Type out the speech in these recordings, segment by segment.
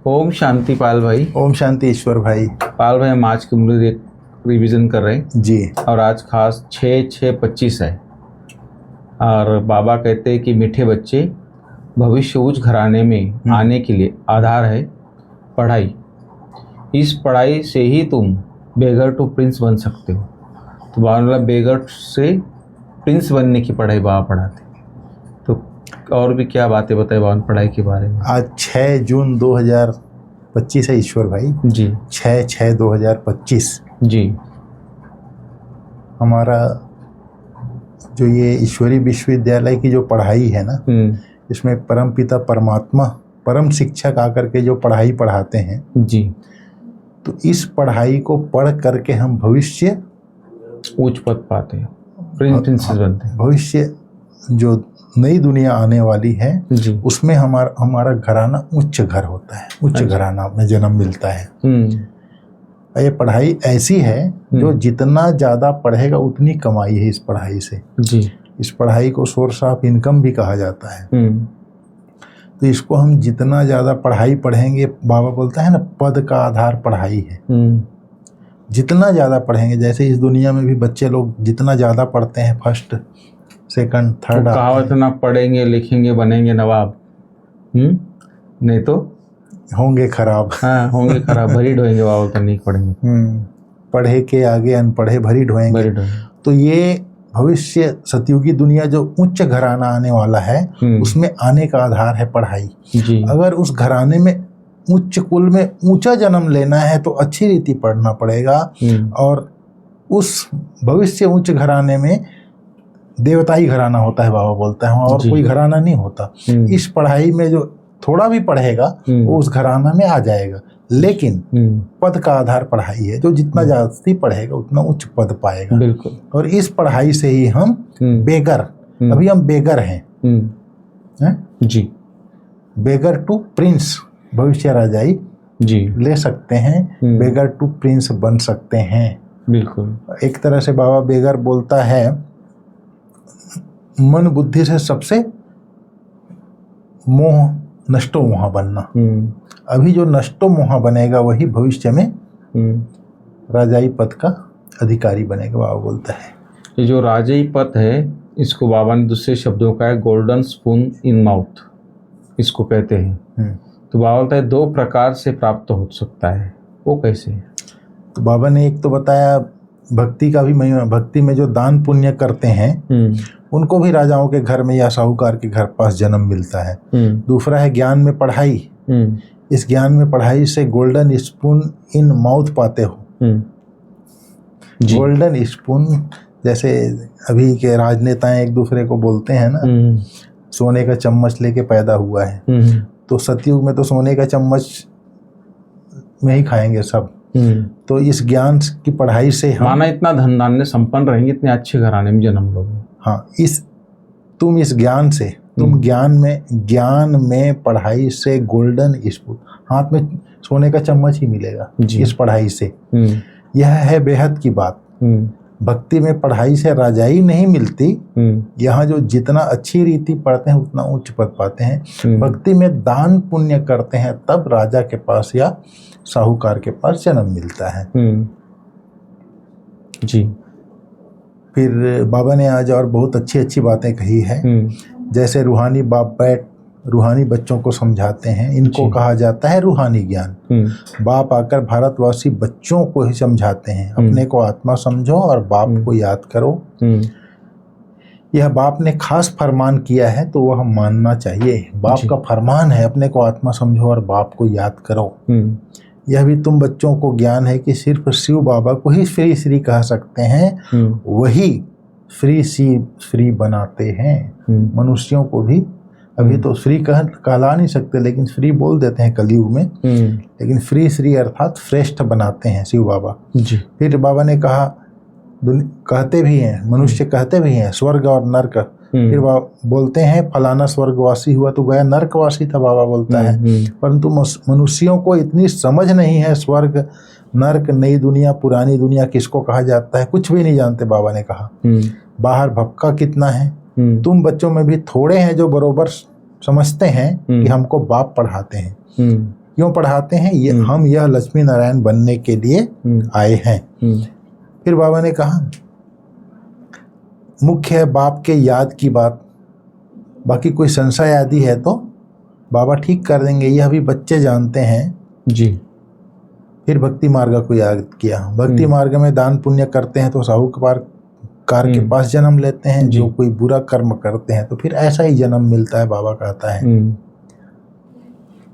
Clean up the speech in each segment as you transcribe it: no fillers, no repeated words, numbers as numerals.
ओम शांति पाल भाई। ओम शांति ईश्वर भाई। पाल भाई, हम आज की मुरली एक रिवीजन कर रहे हैं जी। और आज खास 6/6/25 है। और बाबा कहते हैं कि मीठे बच्चे, भविष्य उच्च घराने में आने के लिए आधार है पढ़ाई। इस पढ़ाई से ही तुम बेगर टू प्रिंस बन सकते हो। तो बाबा मतलब बेगर से प्रिंस बनने की पढ़ाई बाबा पढ़ाते। तो और भी क्या बातें बताए बाबा पढ़ाई के बारे में? आज 6 जून 2025 है ईश्वर भाई जी। 6/6/2025 जी। हमारा जो ये ईश्वरी विश्वविद्यालय की जो पढ़ाई है ना, इसमें परमपिता परमात्मा परम शिक्षक आकर के जो पढ़ाई पढ़ाते हैं जी, तो इस पढ़ाई को पढ़ करके हम भविष्य उच्च पद पाते हैं, प्रिंसेस बनते हैं। भविष्य जो नई दुनिया आने वाली है जी, उसमें हमारा घराना उच्च घर होता है, उच्च घराना में जन्म मिलता है। ये पढ़ाई ऐसी है जो जितना ज़्यादा पढ़ेगा उतनी कमाई है इस पढ़ाई से। जी। इस पढ़ाई को सोर्स ऑफ इनकम भी कहा जाता है। तो इसको हम जितना ज़्यादा पढ़ाई पढ़ेंगे, बाबा बोलता है ना, पद का आधार पढ़ाई है। जितना ज़्यादा पढ़ेंगे, जैसे इस दुनिया में भी बच्चे लोग जितना ज़्यादा पढ़ते हैं, फर्स्ट सेकंड थर्ड, तो कहावत ना, पढ़ेंगे लिखेंगे बनेंगे नवाब, नहीं तो होंगे खराब। हाँ, होंगे खराब, भरी ढोएंगे बाबा, तो नहीं पढ़ेंगे। पढ़े के आगे अनपढ़े भरी ढोएंगे। तो ये भविष्य सतयुगी दुनिया जो उच्च घराना आने वाला है, उसमें आने का आधार है पढ़ाई। जी। अगर उस घराने में उच्च कुल में ऊंचा जन्म लेना है तो अच्छी रीति पढ़ना पड़ेगा। और उस भविष्य उच्च घराने में देवताई घराना होता है, बाबा बोलता है, और कोई घराना नहीं होता। इस पढ़ाई में जो थोड़ा भी पढ़ेगा वो उस घराना में आ जाएगा। लेकिन पद का आधार पढ़ाई है, जो जितना ज्यादा पढ़ेगा उतना उच्च पद पाएगा। बिल्कुल। और इस पढ़ाई से ही हम बेगर, अभी हम बेगर हैं, जी, बेगर टू प्रिंस, भविष्य राजाई जी ले सकते हैं, बेगर टू प्रिंस बन सकते हैं। बिल्कुल। एक तरह से बाबा बेगर बोलता है मन बुद्धि से सबसे मोह नष्टो मोहा बनना। अभी जो नष्टो मोहा बनेगा वही भविष्य में राजाई पद का अधिकारी बनेगा, बाबा बोलता है। ये जो राजाई पद है, इसको बाबा ने दूसरे शब्दों का है गोल्डन स्पून इन माउथ, इसको कहते हैं। तो बाबा बोलता है 2 प्रकार से प्राप्त हो सकता है। वो कैसे? तो बाबा ने एक तो बताया भक्ति का भी महिमा, भक्ति में जो दान पुण्य करते हैं उनको भी राजाओं के घर में या साहूकार के घर पास जन्म मिलता है। दूसरा है ज्ञान में पढ़ाई। इस ज्ञान में पढ़ाई से गोल्डन स्पून इन माउथ पाते हो। गोल्डन स्पून, जैसे अभी के राजनेताएं एक दूसरे को बोलते हैं ना, सोने का चम्मच लेके पैदा हुआ है। तो सतयुग में तो सोने का चम्मच में ही खाएंगे सब। तो इस ज्ञान की पढ़ाई से हम, माना इतना धन धान्य संपन्न रहेंगे, इतने अच्छे घराने में जन्म लोगे। हाँ, तुम इस ज्ञान से, तुम ज्ञान में पढ़ाई से गोल्डन स्पून, हाथ में सोने का चम्मच ही मिलेगा इस पढ़ाई से। यह है बेहद की बात। भक्ति में पढ़ाई से राजाई नहीं मिलती। यहाँ जो जितना अच्छी रीति पढ़ते हैं उतना उच्च पद पाते हैं। भक्ति में दान पुण्य करते हैं तब राजा के पास या साहूकार के पास जन्म मिलता है। जी। फिर बाबा ने आज और बहुत अच्छी अच्छी बातें कही है। जैसे रूहानी बाप बैठ रूहानी बच्चों को समझाते हैं, इनको कहा जाता है रूहानी ज्ञान। बाप आकर भारतवासी बच्चों को ही समझाते हैं, अपने को आत्मा समझो और बाप को याद करो। यह बाप ने खास फरमान किया है तो वह मानना चाहिए। बाप का फरमान है, अपने को आत्मा समझो और बाप को याद करो। यह भी तुम बच्चों को ज्ञान है कि सिर्फ शिव बाबा को ही श्री श्री कह सकते हैं, वही फ्री बनाते हैं। मनुष्यों को भी अभी तो श्री कहला नहीं सकते, लेकिन श्री बोल देते हैं कलयुग में। लेकिन श्री अर्थात श्रेष्ठ बनाते हैं शिव बाबा जी। फिर बाबा ने कहा, कहते भी हैं, मनुष्य कहते भी हैं स्वर्ग और नर्क। फिर बोलते हैं फलाना स्वर्गवासी हुआ तो गया नर्कवासी था, बाबा बोलता है। परंतु मनुष्यों को इतनी समझ नहीं है, स्वर्ग नर्क, नई दुनिया पुरानी दुनिया किसको कहा जाता है कुछ भी नहीं जानते। बाबा ने कहा बाहर भपका कितना है। तुम बच्चों में भी थोड़े हैं जो बरोबर समझते हैं कि हमको बाप पढ़ाते हैं, क्यों पढ़ाते हैं? ये हम यह लक्ष्मी नारायण बनने के लिए आए हैं। फिर बाबा ने कहा मुख्य है बाप के याद की बात, बाकी कोई संशय आदि है तो बाबा ठीक कर देंगे, यह भी बच्चे जानते हैं जी। फिर भक्ति मार्ग को याद किया। भक्ति मार्ग में दान पुण्य करते हैं तो साहूकार के पास जन्म लेते हैं, जो कोई बुरा कर्म करते हैं तो फिर ऐसा ही जन्म मिलता है, बाबा कहता है।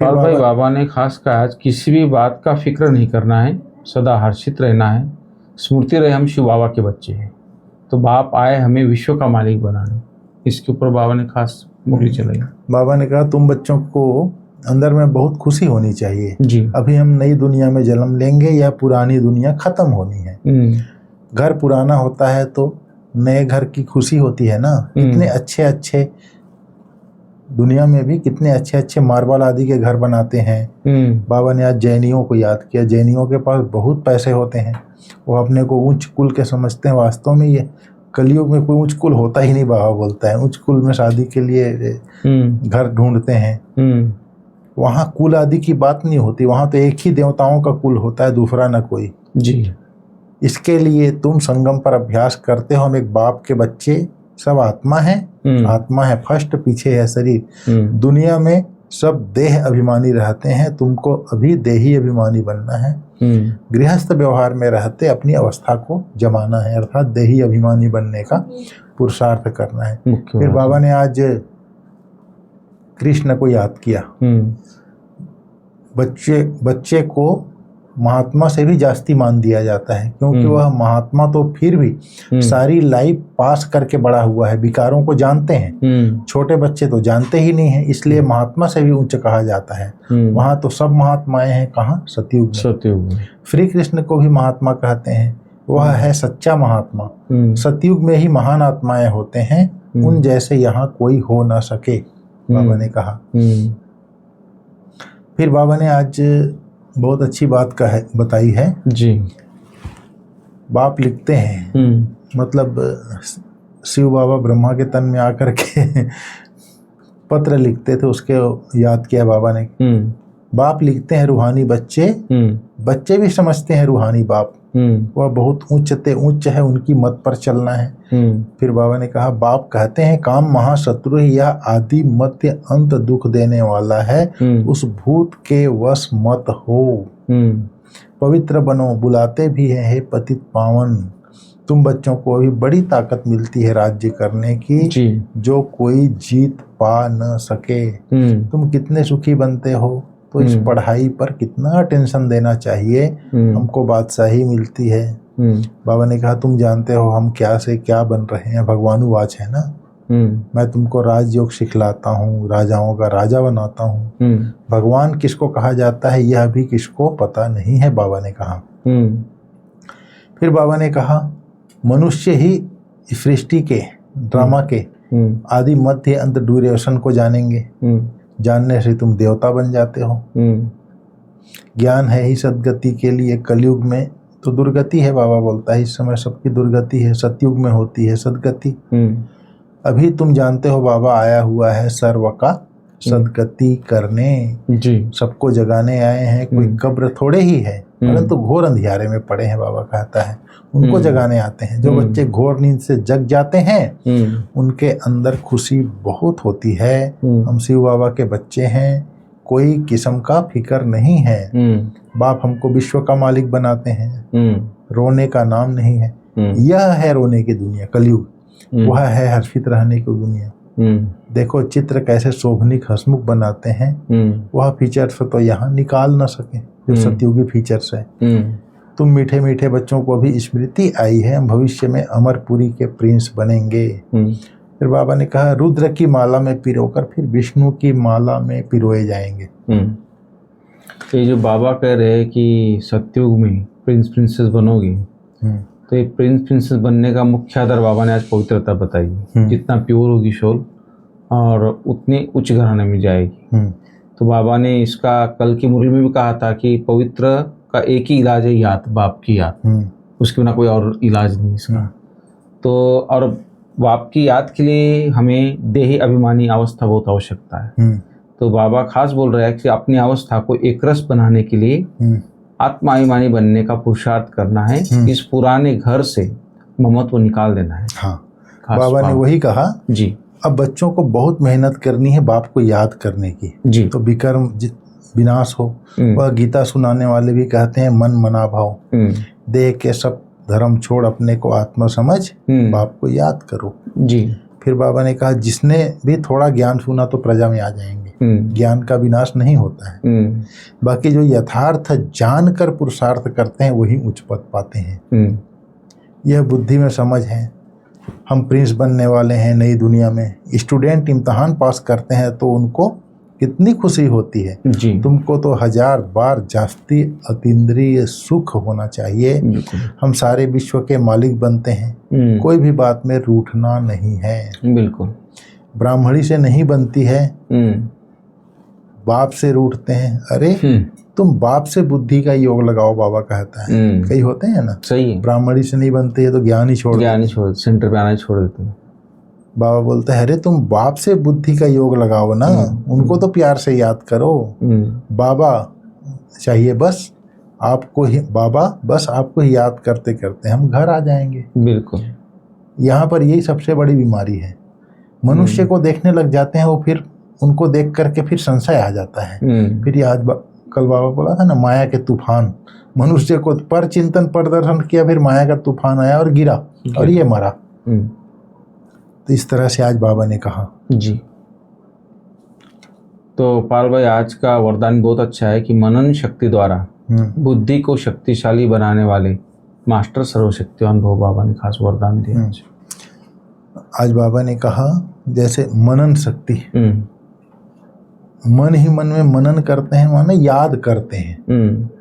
और भाई बाबा ने खास कहा किसी भी बात का फिक्र नहीं करना है, सदा हर्षित रहना है, स्मृति रहे हम शिव बाबा के बच्चे हैं, तो बाप आए हमें विश्व का मालिक बनाने। इसके ऊपर बाबा ने खास मुरली चलाई। बाबा ने कहा तुम बच्चों को अंदर में बहुत खुशी होनी चाहिए जी। अभी हम नई दुनिया में जन्म लेंगे, यह पुरानी दुनिया खत्म होनी है। घर पुराना होता है तो नए घर की खुशी होती है ना। कितने अच्छे अच्छे दुनिया में भी कितने अच्छे अच्छे मार्बल आदि के घर बनाते हैं। बाबा ने आज जैनियों को याद किया। जैनियों के पास बहुत पैसे होते हैं, वो अपने को उच्च कुल के समझते हैं। वास्तव में ये कलयुग में कोई उच्च कुल होता ही नहीं, बाबा बोलता है। उच्च कुल में शादी के लिए घर ढूंढते हैं। वहाँ कुल आदि की बात नहीं होती, वहाँ तो एक ही देवताओं का कुल होता है, दूसरा ना कोई जी। इसके लिए तुम संगम पर अभ्यास करते हो। हम एक बाप के बच्चे, सब आत्मा है, आत्मा है फर्स्ट, पीछे है शरीर। दुनिया में सब देह अभिमानी रहते हैं, तुमको अभी देही अभिमानी बनना है। गृहस्थ व्यवहार में रहते अपनी अवस्था को जमाना है, अर्थात देही अभिमानी बनने का पुरुषार्थ करना है। फिर बाबा ने आज कृष्ण को याद किया। बच्चे को महात्मा से भी जास्ती मान दिया जाता है, क्योंकि वह महात्मा तो फिर भी सारी लाइफ पास करके बड़ा हुआ है, विकारों को जानते हैं। छोटे बच्चे तो जानते ही नहीं है, इसलिए महात्मा से भी उच्च कहा जाता है। वहां तो सब महात्माएं हैं, कहाँ? सतयुग में। श्री कृष्ण को भी महात्मा कहते हैं, वह है सच्चा महात्मा। सतयुग में ही महान आत्माएं होते हैं, उन जैसे यहाँ कोई हो ना सके, बाबा ने कहा। फिर बाबा ने आज बहुत अच्छी बात बताई है जी। बाप लिखते हैं, मतलब शिव बाबा ब्रह्मा के तन में आकर के पत्र लिखते थे, उसके याद किया बाबा ने। बाप लिखते हैं रूहानी बच्चे, बच्चे भी समझते हैं रूहानी बाप, वह बहुत उच्च है, उनकी मत पर चलना है। फिर बाबा ने कहा बाप कहते हैं काम महाशत्रु है, यह आदि मध्य अंत दुख देने वाला है, उस भूत के वश मत हो। पवित्र बनो, बुलाते भी हैं हे पतित पावन। तुम बच्चों को अभी बड़ी ताकत मिलती है राज्य करने की, जो कोई जीत पा न सके। तुम कितने सुखी बनते हो, तो इस पढ़ाई पर कितना टेंशन देना चाहिए, हमको बादशाही मिलती है। बाबा ने कहा तुम जानते हो हम क्या से क्या बन रहे हैं, भगवानुवाच है ना। मैं तुमको राजयोग सिखलाता हूँ, राजाओं का राजा बनाता हूँ। भगवान किसको कहा जाता है यह भी किसको पता नहीं है, बाबा ने कहा। फिर बाबा ने कहा मनुष्य ही सृष्टि के ड्रामा के आदि मध्य अंत ड्यूरेशन को जानेंगे, जानने से तुम देवता बन जाते हो। ज्ञान है ही सदगति के लिए, कलयुग में तो दुर्गति है, बाबा बोलता है इस समय सबकी दुर्गति है, सतयुग में होती है सदगति। अभी तुम जानते हो बाबा आया हुआ है सर्व का सदगति करने जी, सबको जगाने आए हैं। कोई कब्र थोड़े ही है, परंतु घोर अंधियारे में पड़े हैं, बाबा कहता है उनको जगाने आते हैं। जो बच्चे घोर नींद से जग जाते हैं उनके अंदर खुशी बहुत होती है। हम शिव बाबा के बच्चे हैं, कोई किस्म का फिक्र नहीं है। बाप हमको विश्व का मालिक बनाते हैं, रोने का नाम नहीं है। यह है रोने की दुनिया कलयुग, वह है हर्षित रहने की दुनिया। देखो चित्र कैसे शोभनिक हसमुख बनाते हैं, वह फीचर्स तो यहाँ निकाल ना सके जो सतयुगी फीचर्स है। तुम मीठे मीठे बच्चों को भी स्मृति आई है, हम भविष्य में अमरपुरी के प्रिंस बनेंगे। फिर बाबा ने कहा रुद्र की माला में पिरोकर फिर विष्णु की माला में पिरोए जाएंगे। तो ये जो बाबा कह रहे हैं कि सतयुग में प्रिंस प्रिंसेस बनोगी, तो ये प्रिंस प्रिंसेस बनने का मुख्य आधार बाबा ने आज पवित्रता बताई। जितना प्योर होगी सोल और उतनी उच्च घराने में जाएगी। तो बाबा ने इसका कल की मुरली में भी कहा था कि पवित्र का एक ही इलाज है याद, बाप की याद, उसके बिना कोई और इलाज नहीं इसका। तो और बाप की याद के लिए हमें देही अभिमानी अवस्था बहुत आवश्यकता है। तो बाबा खास बोल रहे हैं कि अपनी अवस्था को एकरस बनाने के लिए आत्माभिमानी बनने का पुरुषार्थ करना है। इस पुराने घर से ममत्व निकाल देना है। हाँ, बाबा ने वही कहा जी। अब बच्चों को बहुत मेहनत करनी है बाप को याद करने की जी। तो विकर्म विनाश हो। वह गीता सुनाने वाले भी कहते हैं मन मना भाव, देह के सब धर्म छोड़ अपने को आत्मा समझ बाप को याद करो। जी। फिर बाबा ने कहा जिसने भी थोड़ा ज्ञान सुना तो प्रजा में आ जाएंगे। ज्ञान का विनाश नहीं होता है, बाकी जो यथार्थ जानकर पुरुषार्थ करते हैं वही उच्च पद पाते हैं। यह बुद्धि में समझ है। हम प्रिंस बनने वाले हैं नई दुनिया में। स्टूडेंट इम्तहान पास करते हैं तो उनको कितनी खुशी होती है। जी। तुमको तो 1000 बार जास्ती अतीन्द्रिय सुख होना चाहिए। हम सारे विश्व के मालिक बनते हैं, कोई भी बात में रूठना नहीं है। बिल्कुल। ब्राह्मणी से नहीं बनती है, बाप से रूठते हैं। अरे तुम बाप से बुद्धि का योग लगाओ, बाबा कहता है। कई होते हैं ना, सही है, ब्राह्मणी से नहीं बनती है तो ज्ञान ही छोड़ सेंटर पे आना छोड़ देते हैं। बाबा बोलते हैं अरे तुम बाप से बुद्धि का योग लगाओ ना, उनको तो प्यार से याद करो। बाबा चाहिए बस आपको ही, बाबा बस आपको ही याद करते करते हम घर आ जाएंगे। बिल्कुल। यहाँ पर यही सबसे बड़ी बीमारी है। मनुष्य को देखने लग जाते हैं वो, फिर उनको देख करके फिर संशय आ जाता है। फिर ये आज कल बाबा बोला था ना, माया के तूफान। मनुष्य को पर चिंतन प्रदर्शन किया, फिर माया का तूफान आया और गिरा और ये मरा। तो इस तरह से आज बाबा ने कहा। जी। तो पाल भाई आज का वरदान बहुत अच्छा है कि मनन शक्ति द्वारा बुद्धि को शक्तिशाली बनाने वाले मास्टर सर्वशक्तिवान भो बाबा ने खास वरदान दिया। आज बाबा ने कहा जैसे मनन शक्ति, मन ही मन में मनन करते हैं, माने याद करते हैं।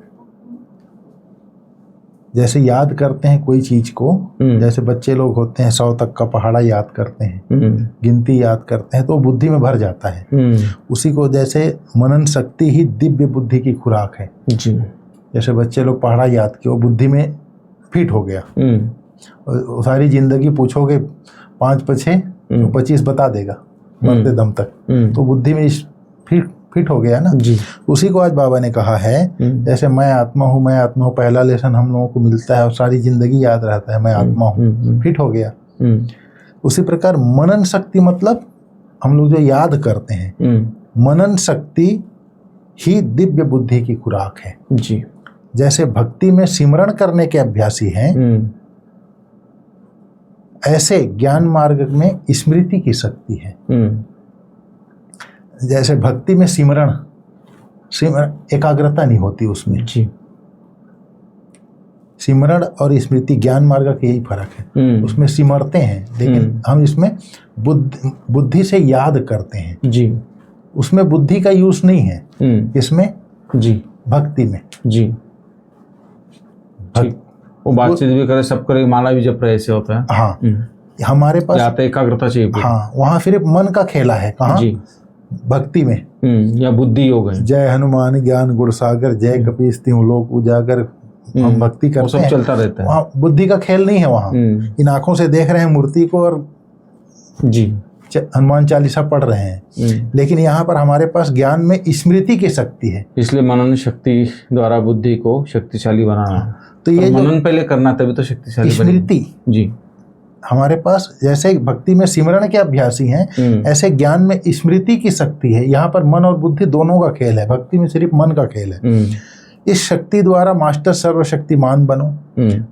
जैसे याद करते हैं कोई चीज को, जैसे बच्चे लोग होते हैं 100 तक का पहाड़ा याद करते हैं, गिनती याद करते हैं तो बुद्धि में भर जाता है। उसी को जैसे मनन शक्ति ही दिव्य बुद्धि की खुराक है। जी। जैसे बच्चे लोग पहाड़ा याद किए, वो बुद्धि में फिट हो गया। सारी जिंदगी पूछोगे 5 पछे तो 25 बता देगा मरते दम तक, तो बुद्धि में फिट हो गया ना। जी। उसी को आज बाबा ने कहा है जैसे मैं आत्मा हूँ, मैं आत्मा हूँ, पहला लेसन हम लोगों को मिलता है और सारी जिंदगी याद रहता है मैं आत्मा हूँ, फिट हो गया। उसी प्रकार मनन शक्ति मतलब हम लोग जो याद करते हैं, मनन शक्ति ही दिव्य बुद्धि की खुराक है। जी। जैसे भक्ति में सिमरण करने के अभ्यासी हैं, ऐसे ज्ञान मार्ग में स्मृति की शक्ति है। जैसे भक्ति में सिमरण एकाग्रता नहीं होती उसमें। जी। सिमरण और स्मृति ज्ञान मार्ग का यही फर्क है। उसमें सिमरते हैं लेकिन हम इसमें बुद्धि से याद करते हैं। जी। उसमें बुद्धि का यूज नहीं है। इसमें जी भक्ति में। जी। वो बातचीत भी करे, सब करे, माला भी जप रहे, ऐसे होता है। हाँ। हमारे पास एकाग्रता चाहिए। हाँ, वहाँ सिर्फ मन का खेला है। कहाँ? भक्ति में या बुद्धि हो गई। जय हनुमान ज्ञान गुण सागर, जय कपीस तिहुँ लोक उजागर, हम भक्ति करते सब हैं, चलता रहता है। वहाँ बुद्धि का खेल नहीं है। वहाँ इन आंखों से देख रहे हैं मूर्ति को और जी हनुमान चालीसा पढ़ रहे हैं, लेकिन यहाँ पर हमारे पास ज्ञान में स्मृति की शक्ति है। इसलिए मनन शक्ति द्वारा बुद्धि को शक्तिशाली बनाना। तो ये मनन पहले करना तभी तो शक्तिशाली स्मृति। जी। हमारे पास जैसे भक्ति में सिमरण के अभ्यासी हैं, ऐसे ज्ञान में स्मृति की शक्ति है। यहाँ पर मन और बुद्धि दोनों का खेल है, भक्ति में सिर्फ मन का खेल है। इस शक्ति द्वारा मास्टर सर्वशक्तिमान बनो।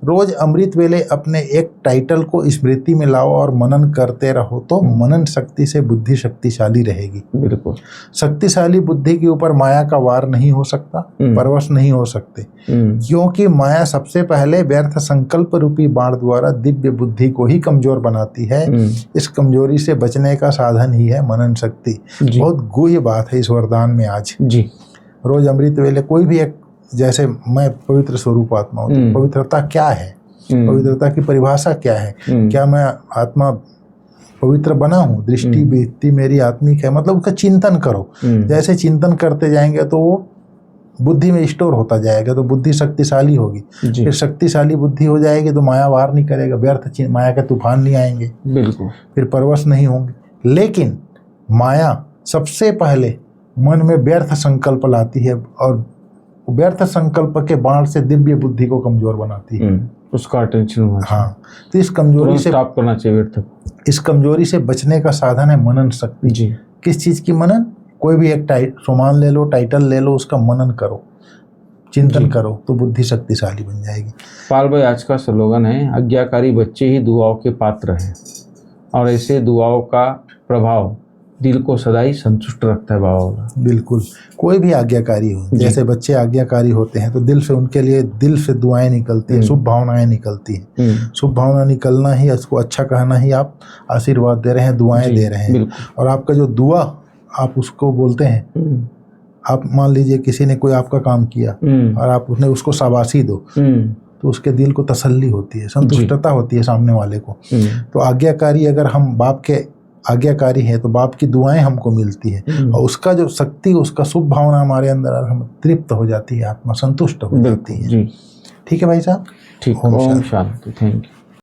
रोज अमृत वेले अपने एक टाइटल को स्मृति में लाओ और मनन करते रहो तो मनन शक्ति से बुद्धि शक्तिशाली रहेगी। बिल्कुल। शक्तिशाली बुद्धि के ऊपर माया का वार नहीं हो सकता, परवश नहीं हो सकते, क्योंकि माया सबसे पहले व्यर्थ संकल्प रूपी बाण द्वारा दिव्य बुद्धि को ही कमजोर बनाती है। इस कमजोरी से बचने का साधन ही है मनन शक्ति। बहुत गुह्य बात है इस वरदान में आज। जी। रोज अमृत वेले कोई भी एक, जैसे मैं पवित्र स्वरूप आत्मा हूँ, तो पवित्रता क्या है, पवित्रता की परिभाषा क्या है, क्या मैं आत्मा पवित्र बना हूँ, दृष्टि वृत्ति मेरी आत्मिक है, मतलब उसका चिंतन करो। जैसे चिंतन करते जाएंगे तो वो बुद्धि में स्टोर होता जाएगा, तो बुद्धि शक्तिशाली होगी। फिर शक्तिशाली बुद्धि हो जाएगी तो माया वार नहीं करेगा, व्यर्थ माया के तूफान नहीं आएंगे। बिल्कुल। फिर परवश नहीं होंगे। लेकिन माया सबसे पहले मन में व्यर्थ संकल्प लाती है और व्यर्थ संकल्प के बाण से दिव्य बुद्धि को कमजोर बनाती है। उसका अटेंशन होना चाहिए। हाँ, तो इस कमजोरी से स्टॉप करना चाहिए व्यर्थ। इस कमजोरी से बचने का साधन है मनन शक्ति। जी। किस चीज की मनन? कोई भी एक सामान ले लो, टाइटल ले लो, उसका मनन करो, चिंतन करो, तो बुद्धि शक्तिशाली बन जाएगी। पाल भाई, आज का स्लोगन है आज्ञाकारी बच्चे ही दुआओं के पात्र हैं, और ऐसे दुआओं का प्रभाव दिल को सदा ही संतुष्ट रखता है बाबा। बिल्कुल, कोई भी आज्ञाकारी हो, जैसे बच्चे आज्ञाकारी होते हैं तो दिल से उनके लिए दिल से दुआएं निकलती हैं, शुभ भावनाएं निकलती हैं। शुभ भावना निकलना ही, उसको अच्छा कहना ही आप आशीर्वाद दे रहे हैं, दुआएं दे रहे हैं। और आपका जो दुआ आप उसको बोलते हैं, आप मान लीजिए किसी ने कोई आपका काम किया और आप उसको शाबाशी दो, तो उसके दिल को तसल्ली होती है, संतुष्टता होती है सामने वाले को। तो आज्ञाकारी, अगर हम बाप के आज्ञाकारी हैं तो बाप की दुआएं हमको मिलती है, और उसका जो शक्ति, उसका शुभ भावना हमारे अंदर हम तृप्त हो जाती है, आत्मा संतुष्ट हो जाती है। ठीक है भाई साहब, ठीक, ओम शांति, थैंक यू।